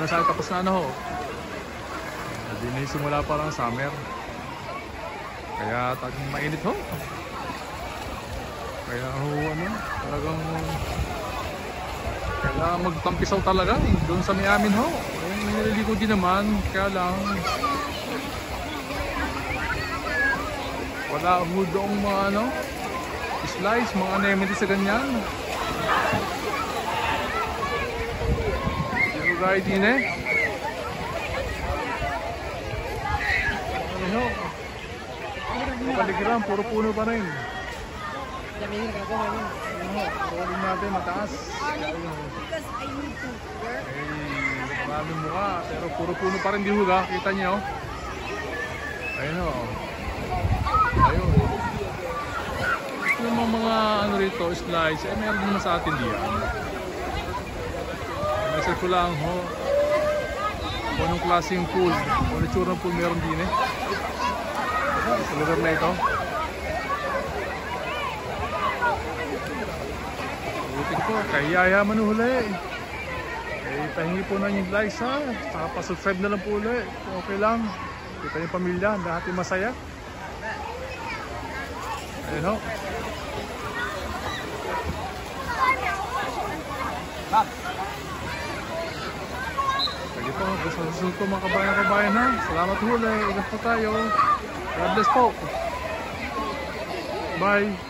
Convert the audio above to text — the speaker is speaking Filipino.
sa tapos na ano ho. Hindi na simula pa lang summer. Kaya talagang mainit ho. Kaya ho ano, talagang kailangan magtampisaw talaga doon sa may amin ho. Nililigo din naman, kaya lang wala ho doong mga ano, slice, mga anemone sa ganyan. Pero gaya din eh. Ano ho? Kapaligiran, puro puno pa rin. Rolling natin mataas. Because I need to work. Maraming mukha, pero puro puno pa rin dihuga. Kita niyo. Ayun o. Ayun. Yung mga ano rito, slides, eh meron naman sa atin diyan. Message ko lang ho. Kung anong klaseng pool, kung itsura ng pool meron din eh. Sa lugar na ito. Ulitin ko, kaya yaman huli. Eh, pahingi po na yung likes ha. Saka pa-subscribe na lang po ulit. Okay lang. Kita yung pamilya, lahat yung masaya. Ayun ho. Sige po, gusto susunod po mga kabayan ha. Salamat huli. Ingat po tayo. God bless po. Bye.